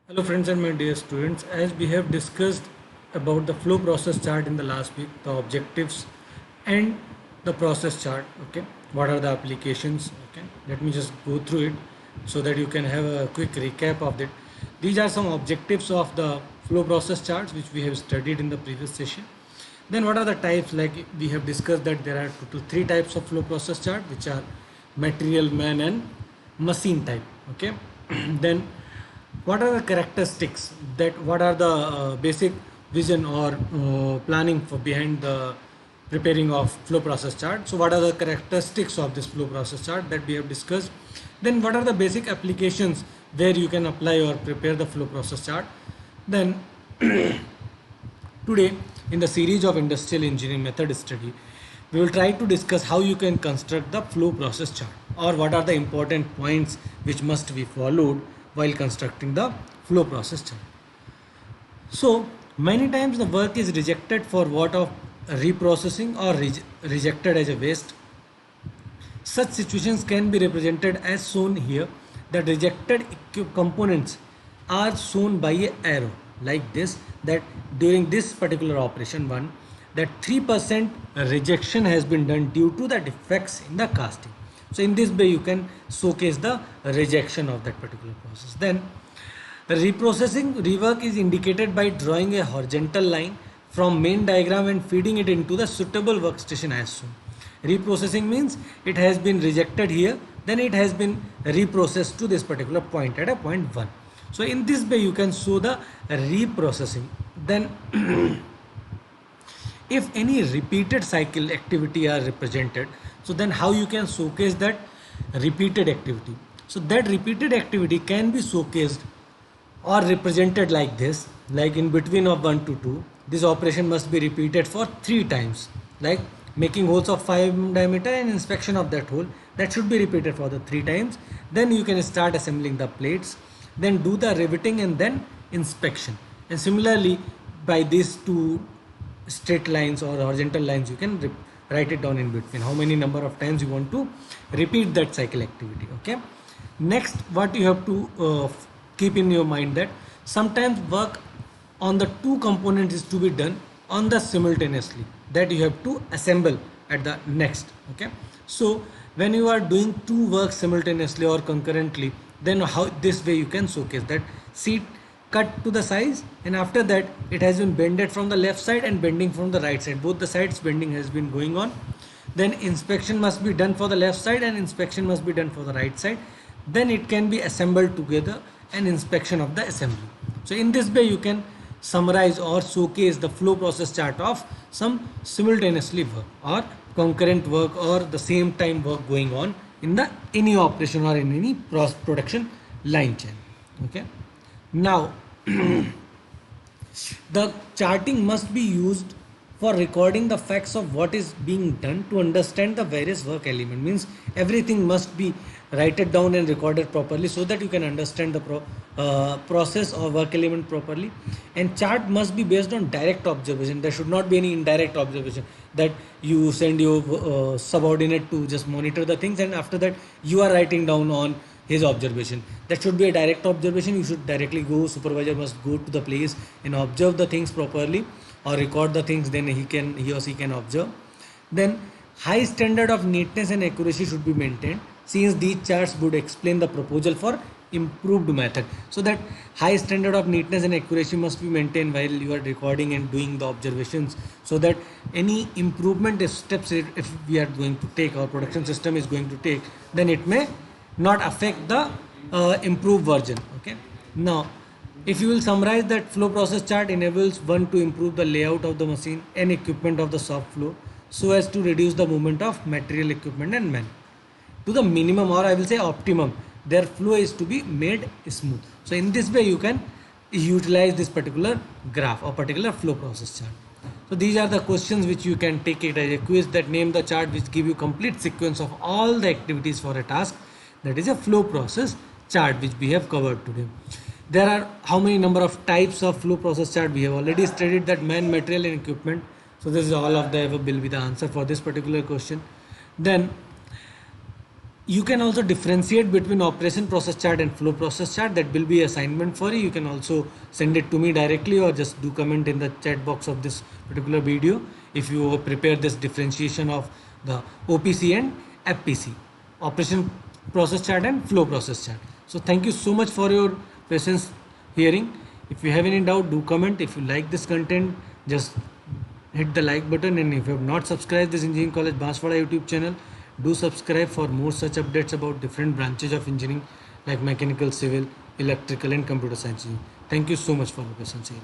Hello friends and my dear students, as we have discussed about the flow process chart in the last week, the objectives and the process chart, okay, what are the applications, okay, let me just go through it so that you can have a quick recap of it. These are some objectives of the flow process charts which we have studied in the previous session. Then what are the types? Like we have discussed that there are two to three types of flow process chart, which are material, man and machine type, okay. Then what are the characteristics, that what are the basic vision or planning for behind the preparing of flow process chart. So what are the characteristics of this flow process chart that we have discussed. Then what are the basic applications where you can apply or prepare the flow process chart. Then today, in the series of industrial engineering method study, we will try to discuss how you can construct the flow process chart, or what are the important points which must be followed while constructing the flow process chart. So many times the work is rejected for what of reprocessing or rejected as a waste. Such situations can be represented as shown here. That rejected components are shown by a arrow like this, that during this particular operation 1, that 3% rejection has been done due to the defects in the casting. So in this way you can showcase the rejection of that particular process. Then the reprocessing rework is indicated by drawing a horizontal line from main diagram and feeding it into the suitable workstation as shown. Reprocessing means it has been rejected here, then it has been reprocessed to this particular point at a point 1. So in this way you can show the reprocessing. Then if any repeated cycle activity are represented, so then how you can showcase that repeated activity. So that repeated activity can be showcased or represented like this, like in between of 1 to 2 this operation must be repeated for 3 times, like making holes of 5 diameter and inspection of that hole, that should be repeated for the 3 times. Then you can start assembling the plates, then do the riveting and then inspection. And similarly, by these two straight lines or horizontal lines you can write it down in between how many number of times you want to repeat that cycle activity, okay. Next, what you have to keep in your mind, that sometimes work on the two components is to be done on the simultaneously, that you have to assemble at the next, okay. So when you are doing two works simultaneously or concurrently, then how this way you can showcase that seat cut to the size, and after that it has been bended from the left side and bending from the right side, both the sides bending has been going on. Then inspection must be done for the left side and inspection must be done for the right side, then it can be assembled together and inspection of the assembly. So in this way you can summarize or showcase the flow process chart of some simultaneously work or concurrent work or the same time work going on in the any operation or in any production line chain, okay. Now the charting must be used for recording the facts of what is being done to understand the various work element. Means everything must be written down and recorded properly so that you can understand the process or work element properly. And chart must be based on direct observation. There should not be any indirect observation, that you send your subordinate to just monitor the things and after that you are writing down on his observation. That should be a direct observation. You should directly go, supervisor must go to the place and observe the things properly or record the things, then he or she can observe. Then high standard of neatness and accuracy should be maintained, since these charts would explain the proposal for improved method. So that high standard of neatness and accuracy must be maintained while you are recording and doing the observations, so that any improvement steps if we are going to take, our production system is going to take, then it may not affect the improved version, okay. Now if you will summarize, that flow process chart enables one to improve the layout of the machine and equipment of the shop floor so as to reduce the movement of material, equipment and man to the minimum, or I will say optimum. Their flow is to be made smooth. So in this way you can utilize this particular graph or particular flow process chart. So these are the questions which you can take it as a quiz, that name the chart which give you complete sequence of all the activities for a task. That is a flow process chart which we have covered today. There are how many number of types of flow process chart? We have already studied that man, material and equipment. So this is all of the above will be the answer for this particular question. Then You can also differentiate between operation process chart and flow process chart. That will be assignment for you. You can also send it to me directly or just do comment in the chat box of this particular video if you prepare this differentiation of the OPC and FPC, operation process chart and flow process chart. So thank you so much for your patience hearing. If you have any doubt, do comment. If you like this content, just hit the like button, and if you have not subscribed this Engineering College Banswara YouTube channel, do subscribe for more such updates about different branches of engineering like mechanical, civil, electrical and computer science. Thank you so much for your patience here.